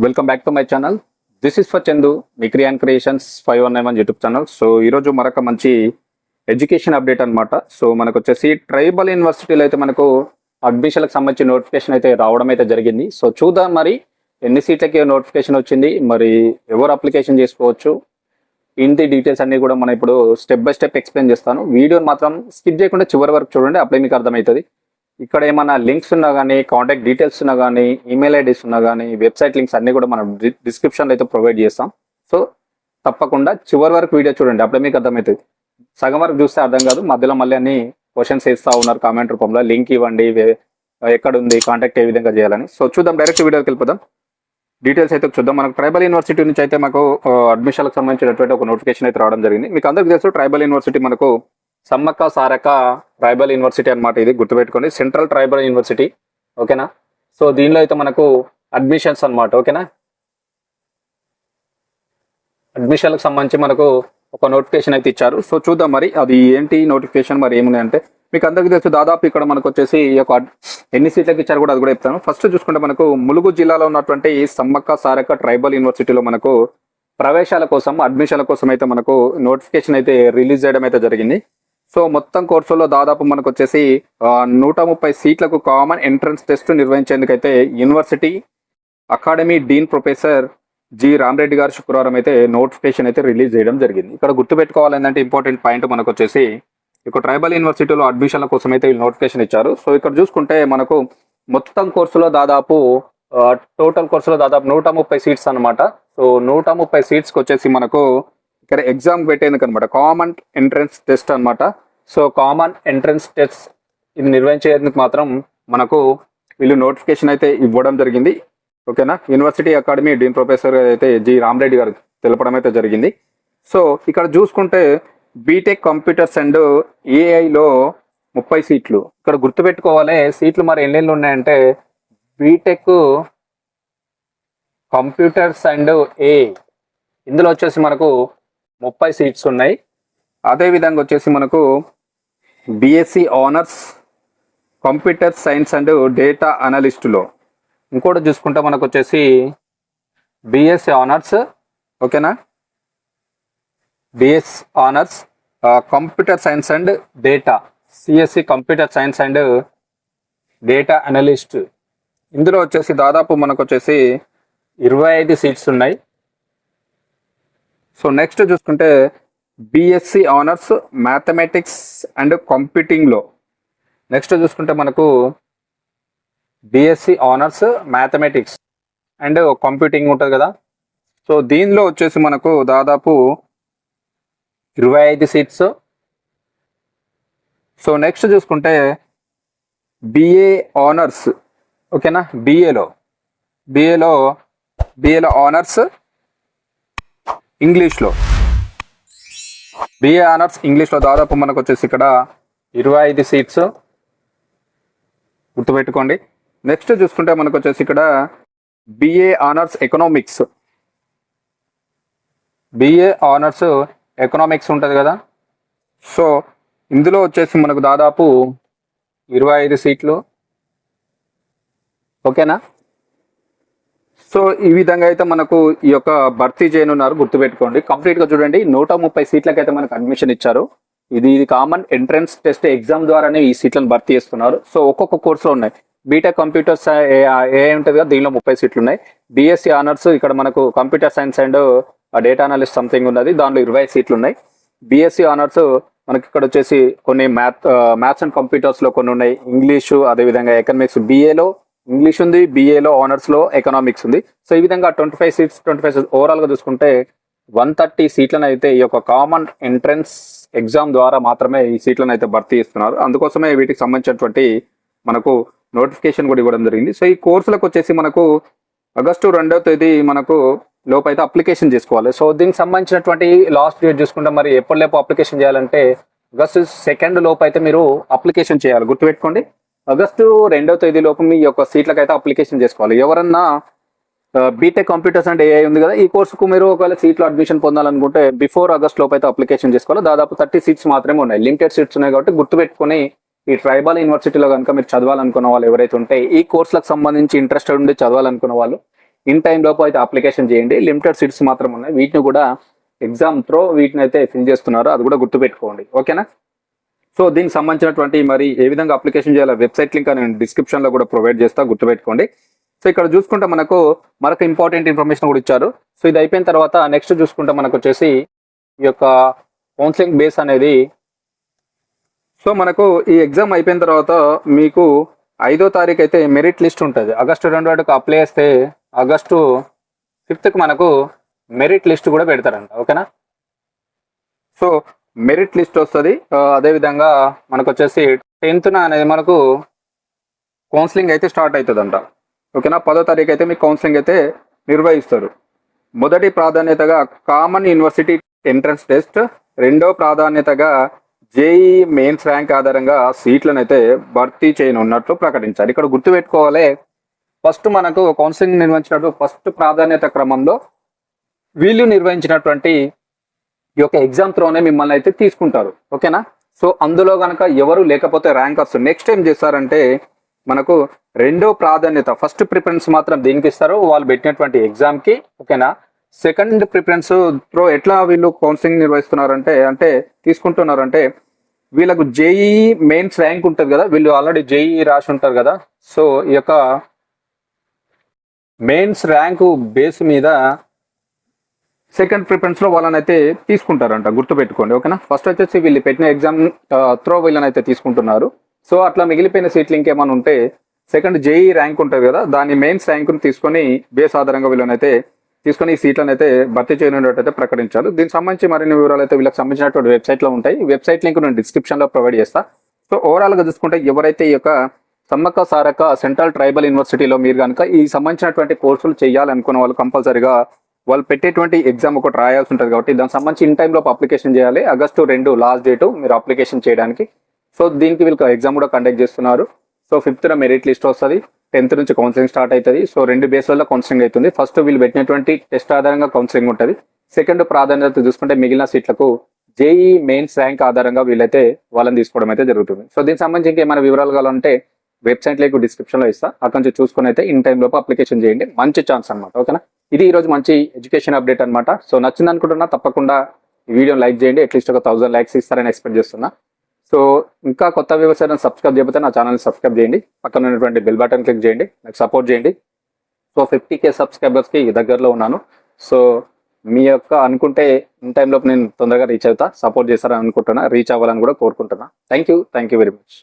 Welcome back to my channel. This is for Chandu, మీ క్రియాన్ creations 519 YouTube channel. So ఈరోజు మరొక మంచి ఎడ్యుకేషన్ అప్డేట్ అనమాట. సో మనకు వచ్చేసి ట్రైబల్ యూనివర్సిటీలో అయితే మనకు అడ్మిషన్లకు సంబంధించి నోటిఫికేషన్ అయితే రావడం అయితే జరిగింది. సో చూద్దాం మరి ఎన్ని సీట్లకి నోటిఫికేషన్ వచ్చింది, మరి ఎవరు అప్లికేషన్ చేసుకోవచ్చు, ఇంటి డీటెయిల్స్ అన్ని కూడా మనం ఇప్పుడు స్టెప్ బై స్టెప్ ఎక్స్ప్లెయిన్ చేస్తాను. వీడియోని మాత్రం స్కిప్ చేయకుండా చివరి వరకు చూడండి, అప్పుడే మీకు అర్థమవుతుంది. ఇక్కడ ఏమైనా లింక్స్ ఉన్నా కానీ, కాంటాక్ట్ డీటెయిల్స్ ఉన్నా కానీ, ఈమెయిల్ ఐడీస్ ఉన్నా కానీ, వెబ్సైట్ లింక్స్ అన్ని కూడా మనం డిస్క్రిప్షన్లో అయితే ప్రొవైడ్ చేస్తాం. సో తప్పకుండా చివరి వరకు వీడియో చూడండి, అప్పుడే మీకు అర్థమవుతుంది. సగం వరకు చూస్తే అర్థం కాదు, మధ్యలో మళ్ళీ అన్ని క్వశ్చన్స్ వేస్తూ ఉన్నారు కామెంట్ రూపంలో, లింక్ ఇవ్వండి, ఎక్కడ ఉంది, కాంటాక్ట్ ఏ విధంగా చేయాలని. సో చూద్దాం, డైరెక్ట్ వీడియోకి వెళ్ళిపోదాం. డీటెయిల్స్ అయితే చూద్దాం. మనకు ట్రైబల్ యూనివర్సిటీ నుంచి అయితే మాకు అడ్మిషన్లకు సంబంధించినటువంటి ఒక నోటిఫికేషన్ అయితే రావడం జరిగింది. మీకు అందరికీ తెలుసు, ట్రైబల్ యూనివర్సిటీ మనకు సమ్మక్క సారక్క ట్రైబల్ యూనివర్సిటీ అనమాట. ఇది గుర్తుపెట్టుకోండి, సెంట్రల్ ట్రైబల్ యూనివర్సిటీ. ఓకేనా? సో దీనిలో అయితే మనకు అడ్మిషన్స్ అనమాట. ఓకేనా? అడ్మిషన్లకు సంబంధించి మనకు ఒక నోటిఫికేషన్ అయితే ఇచ్చారు. సో చూద్దాం మరి అది ఏంటి నోటిఫికేషన్, మరి ఏమున్నాయి అంటే మీకు అందరికీ తెలుసు. దాదాపు ఇక్కడ మనకు వచ్చేసి ఈ యొక్క ఎన్ని సీట్లకు ఇచ్చారు కూడా అది కూడా చెప్తాను. ఫస్ట్ చూసుకుంటే మనకు ములుగు జిల్లాలో ఉన్నటువంటి సమ్మక్క సారక్క ట్రైబల్ యూనివర్సిటీలో మనకు ప్రవేశాల కోసం, అడ్మిషన్ల కోసం అయితే మనకు నోటిఫికేషన్ అయితే రిలీజ్ చేయడం అయితే జరిగింది. సో మొత్తం కోర్సులో దాదాపు మనకు వచ్చేసి 130 సీట్లకు కామన్ ఎంట్రన్స్ టెస్ట్ నిర్వహించేందుకైతే university academy dean professor G Ramareddy గారు శుక్రవారం అయితే నోటిఫికేషన్ అయితే రిలీజ్ చేయడం జరిగింది. ఇక్కడ గుర్తుపెట్టుకోవాలి ఏంటంటే ఇంపార్టెంట్ పాయింట్ మనకు వచ్చేసి ఇక్కడ ట్రైబల్ యూనివర్సిటీలో అడ్మిషన్ల కోసం అయితే వీళ్ళు నోటిఫికేషన్ ఇచ్చారు. సో ఇక్కడ చూసుకుంటే మనకు మొత్తం కోర్సులో దాదాపు టోటల్ కోర్సులో దాదాపు 130 సీట్స్ అనమాట. సో 130 సీట్స్కి వచ్చేసి మనకు ఇక్కడ ఎగ్జామ్ పెట్టేందుకు అనమాట, కామన్ ఎంట్రన్స్ టెస్ట్ అనమాట. సో కామన్ ఎంట్రన్స్ టెస్ట్ ఇది నిర్వహించేందుకు మాత్రం మనకు వీళ్ళు నోటిఫికేషన్ అయితే ఇవ్వడం జరిగింది. ఓకేనా? యూనివర్సిటీ అకాడమీ డీన్ ప్రొఫెసర్ అయితే జి రామరెడ్డి గారు తెలపడం అయితే జరిగింది. సో ఇక్కడ చూసుకుంటే బీటెక్ కంప్యూటర్స్ అండ్ ఏఐలో 30 సీట్లు. ఇక్కడ గుర్తుపెట్టుకోవాలి సీట్లు మరి ఎన్ని ఉన్నాయంటే బీటెక్ కంప్యూటర్స్ అండ్ ఏఐ ఇందులో వచ్చేసి మనకు 30 సీట్స్ ఉన్నాయి. అదేవిధంగా వచ్చేసి మనకు BSc honours computer science and data అనలిస్టులో ఇంకోటి చూసుకుంటే మనకు వచ్చేసి బిఎస్సి ఆనర్స్. ఓకేనా? BS honours computer science and data, సిఎస్సి computer science and data analyst ఇందులో వచ్చేసి దాదాపు మనకు వచ్చేసి 25 సీట్స్ ఉన్నాయి. సో నెక్స్ట్ చూసుకుంటే బిఎస్సి ఆనర్స్ మ్యాథమెటిక్స్ అండ్ కంప్యూటింగ్లో నెక్స్ట్ చూసుకుంటే మనకు BSc honours mathematics and computing ఉంటుంది కదా. సో దీనిలో వచ్చేసి మనకు దాదాపు 25 సీట్స్. సో నెక్స్ట్ చూసుకుంటే బిఏ ఆనర్స్. ఓకేనా? బిఏలో ఆనర్స్ ఇంగ్లీష్లో, బిఏ ఆనర్స్ ఇంగ్లీష్లో దాదాపు మనకు వచ్చేసి ఇక్కడ 25 సీట్స్ గుర్తుపెట్టుకోండి. నెక్స్ట్ చూసుకుంటే మనకు వచ్చేసి ఇక్కడ BA honours economics, BA honours economics ఉంటుంది కదా. సో ఇందులో వచ్చేసి మనకు దాదాపు 25 సీట్లు. ఓకేనా? సో ఈ విధంగా అయితే మనకు ఈ యొక్క భర్తీ చేయనున్నారు, గుర్తుపెట్టుకోండి. కంప్లీట్గా చూడండి, 130 సీట్లకైతే మనకు అడ్మిషన్ ఇచ్చారు. ఇది కామన్ ఎంట్రన్స్ టెస్ట్ ఎగ్జామ్ ద్వారానే ఈ సీట్లను భర్తీ చేస్తున్నారు. సో ఒక్కొక్క కోర్సులో ఉన్నాయి. బీటెక్ కంప్యూటర్స్ ఏ ఉంటుంది కదా, దీనిలో 30 సీట్లు ఉన్నాయి. బిఎస్సి ఆనర్స్ ఇక్కడ మనకు computer science and data analyst something ఉన్నది, దానిలో 20 సీట్లు ఉన్నాయి. బిఎస్సి ఆనర్స్ మనకి ఇక్కడ వచ్చేసి కొన్ని మ్యాథ్స్ అండ్ కంప్యూటర్స్లో కొన్ని ఉన్నాయి. ఇంగ్లీషు, అదేవిధంగా ఎకనామిక్స్, బిఏలో ఇంగ్లీష్ ఉంది, బిఏలో ఆనర్స్లో ఎకనామిక్స్ ఉంది. సో ఈ విధంగా 25 సీట్స్ ఓవరాల్గా చూసుకుంటే 130 సీట్లను అయితే ఈ యొక్క కామన్ ఎంట్రన్స్ ఎగ్జామ్ ద్వారా మాత్రమే ఈ సీట్లను అయితే భర్తీ చేస్తున్నారు. అందుకోసమే వీటికి సంబంధించినటువంటి మనకు నోటిఫికేషన్ కూడా ఇవ్వడం జరిగింది. సో ఈ కోర్సులకు వచ్చేసి మనకు ఆగస్టు 2వ తేదీ మనకు లోపు అయితే అప్లికేషన్ చేసుకోవాలి. సో దీనికి సంబంధించినటువంటి లాస్ట్ డేట్ చూసుకుంటే మరి ఎప్పటిలోపు అప్లికేషన్ చేయాలంటే ఆగస్టు 2 లోపు అయితే మీరు అప్లికేషన్ చేయాలి. గుర్తుపెట్టుకోండి, ఆగస్టు 2వ తేదీ లోపు మీ యొక్క సీట్లకు అయితే అప్లికేషన్ చేసుకోవాలి. ఎవరన్నా బీటెక్ కంప్యూటర్స్ అండ్ ఏఐ ఉంది కదా, ఈ కోర్సుకు మీరు ఒకవేళ సీట్లో అడ్మిషన్ పొందాలనుకుంటే బిఫోర్ ఆగస్ట్ లోపు అయితే అప్లికేషన్ చేసుకోవాలి. దాదాపు 30 సీట్స్ మాత్రమే ఉన్నాయి, లిమిటెడ్ సీట్స్ ఉన్నాయి. కాబట్టి గుర్తుపెట్టుకుని ఈ ట్రైబల్ యూనివర్సిటీలో కనుక మీరు చదవాలనుకున్న వాళ్ళు ఎవరైతే ఉంటే ఈ కోర్సులకు సంబంధించి ఇంట్రెస్టెడ్ ఉండి చదవాలనుకున్న వాళ్ళు ఇన్ టైం లోపు అయితే అప్లికేషన్ చేయండి. లిమిటెడ్ సీట్స్ మాత్రం ఉన్నాయి, వీటిని కూడా ఎగ్జామ్ త్రో వీటిని అయితే ఫిల్ చేస్తున్నారు, అది కూడా గుర్తుపెట్టుకోండి. ఓకేనా? సో దీనికి సంబంధించినటువంటి మరి ఏ విధంగా అప్లికేషన్ చేయాలో వెబ్సైట్ లింక్ నేను డిస్క్రిప్షన్లో కూడా ప్రొవైడ్ చేస్తా, గుర్తుపెట్టుకోండి. సో ఇక్కడ చూసుకుంటే మనకు మరొక ఇంపార్టెంట్ ఇన్ఫర్మేషన్ కూడా ఇచ్చారు. సో ఇది అయిపోయిన తర్వాత నెక్స్ట్ చూసుకుంటే మనకు వచ్చేసి ఈ యొక్క కౌన్సిలింగ్ బేస్ అనేది, సో మనకు ఈ ఎగ్జామ్ అయిపోయిన తర్వాత మీకు 5వ తారీఖు అయితే మెరిట్ లిస్ట్ ఉంటుంది. ఆగస్టు 2కు అప్లై చేస్తే ఆగస్టు 5కి మనకు మెరిట్ లిస్ట్ కూడా పెడతారంట. ఓకేనా? సో మెరిట్ లిస్ట్ వస్తుంది. అదేవిధంగా మనకు వచ్చేసి 10th అనేది మనకు కౌన్సిలింగ్ అయితే స్టార్ట్ అవుతుందంట. ఓకేనా? 10వ తారీఖు అయితే మీకు కౌన్సిలింగ్ అయితే నిర్వహిస్తారు. మొదటి ప్రాధాన్యతగా కామన్ యూనివర్సిటీ ఎంట్రన్స్ టెస్ట్, రెండో ప్రాధాన్యతగా జేఈ మెయిన్స్ ర్యాంక్ ఆధారంగా సీట్లను అయితే భర్తీ చేయనున్నట్లు ప్రకటించారు. ఇక్కడ గుర్తుపెట్టుకోవాలి, ఫస్ట్ మనకు కౌన్సిలింగ్ నిర్వహించినప్పుడు ఫస్ట్ ప్రాధాన్యత క్రమంలో వీళ్ళు నిర్వహించినటువంటి ఈ యొక్క ఎగ్జామ్ త్రోనే మిమ్మల్ని అయితే తీసుకుంటారు. ఓకేనా? సో అందులో కనుక ఎవరు లేకపోతే ర్యాంకర్స్ నెక్స్ట్ ఏం చేస్తారంటే మనకు రెండో ప్రాధాన్యత, ఫస్ట్ ప్రిఫరెన్స్ మాత్రం దీనికి ఇస్తారు, వాళ్ళు పెట్టినటువంటి ఎగ్జామ్కి. ఓకేనా? సెకండ్ ప్రిఫరెన్స్ త్రో ఎట్లా వీళ్ళు కౌన్సిలింగ్ నిర్వహిస్తున్నారంటే తీసుకుంటున్నారంటే వీళ్ళకు జేఈ మెయిన్స్ ర్యాంక్ ఉంటుంది కదా, వీళ్ళు ఆల్రెడీ జేఈ రాసి ఉంటారు కదా, సో ఈ యొక్క మెయిన్స్ ర్యాంకు బేస్ మీద సెకండ్ ప్రిఫరెన్స్లో వాళ్ళని అయితే తీసుకుంటారంట, గుర్తుపెట్టుకోండి. ఓకేనా? ఫస్ట్ వచ్చేసి వీళ్ళు పెట్టిన ఎగ్జామ్ త్రో వీళ్ళని అయితే తీసుకుంటున్నారు. సో అట్లా మిగిలిపోయిన సీట్లు ఇంకేమైనా ఉంటే సెకండ్ జేఈ ర్యాంక్ ఉంటుంది కదా, దాని మెయిన్స్ ర్యాంకును తీసుకొని బేస్ ఆధారంగా వీళ్ళనైతే తీసుకొని ఈ సీట్లను అయితే భర్తీ చేయనున్నట్టు అయితే ప్రకటించారు. దీనికి సంబంధించి మరిన్ని వివరాలు అయితే వీళ్ళకి సంబంధించినటువంటి వెబ్సైట్లో ఉంటాయి. వెబ్సైట్ లింక్ నేను డిస్క్రిప్షన్లో ప్రొవైడ్ చేస్తా. సో ఓవరాల్గా చూసుకుంటే ఎవరైతే ఈ యొక్క సమ్మక్క సారక్క సెంట్రల్ ట్రైబల్ యూనివర్సిటీలో మీరు కనుక ఈ సంబంధించినటువంటి కోర్సులు చేయాలనుకున్న వాళ్ళు కంపల్సరీగా వాళ్ళు పెట్టేటువంటి ఎగ్జామ్ ఒకటి రాయాల్సి ఉంటుంది. కాబట్టి దానికి సంబంధించి ఇన్ టైంలో అప్లికేషన్ చేయాలి. ఆగస్టు 2 లాస్ట్ డేటు మీరు అప్లికేషన్ చేయడానికి. సో దీనికి వీళ్ళకి ఎగ్జామ్ కూడా కండక్ట్ చేస్తున్నారు. సో 5th మెరిట్ లిస్ట్ వస్తుంది, 10th నుంచి కౌన్సిలింగ్ స్టార్ట్ అవుతుంది. సో 2 బేస్లలో కౌన్సిలింగ్ అవుతుంది. ఫస్ట్ వీళ్ళు పెట్టినటువంటి టెస్ట్ ఆధారంగా కౌన్సిలింగ్ ఉంటుంది. సెకండ్ ప్రాధాన్యత చూసుకుంటే మిగిలిన సీట్లకు జేఈ మెయిన్స్ ర్యాంక్ ఆధారంగా వీళ్ళైతే వాళ్ళని తీసుకోవడం అయితే జరుగుతుంది. సో దీనికి సంబంధించి ఇంకేమైనా వివరాలు కావాలంటే వెబ్సైట్ లింక్ డిస్క్రిప్షన్లో ఇస్తా, అక్కడ నుంచి చూసుకుని అయితే ఇన్ టైం లోపు అప్లికేషన్ చేయండి. మంచి ఛాన్స్ అనమాట. ఓకేనా? ఇది ఈరోజు మంచి ఎడ్యుకేషన్ అప్డేట్ అనమాట. సో నచ్చింది అనుకుంటున్నా, తప్పకుండా ఈ వీడియో లైక్ చేయండి. అట్లీస్ట్ ఒక 1000 లైక్స్ ఇస్తారని ఎక్స్పెక్ట్ చేస్తున్నా. సో ఇంకా కొత్త వ్యవసాయం సబ్స్క్రైబ్ చేయకపోతే నా ఛానల్ని సబ్స్క్రైబ్ చేయండి, పక్కన ఉన్నటువంటి బెల్ బటన్ క్లిక్ చేయండి, నాకు సపోర్ట్ చేయండి. సో 50K సబ్స్క్రైబర్స్కి దగ్గరలో ఉన్నాను. సో మీ యొక్క అనుకుంటే ఇన్ టైంలో నేను తొందరగా రీచ్ అవుతా, సపోర్ట్ చేస్తారని అనుకుంటున్నా, రీచ్ అవ్వాలని కూడా కోరుకుంటున్నా. Thank you very much.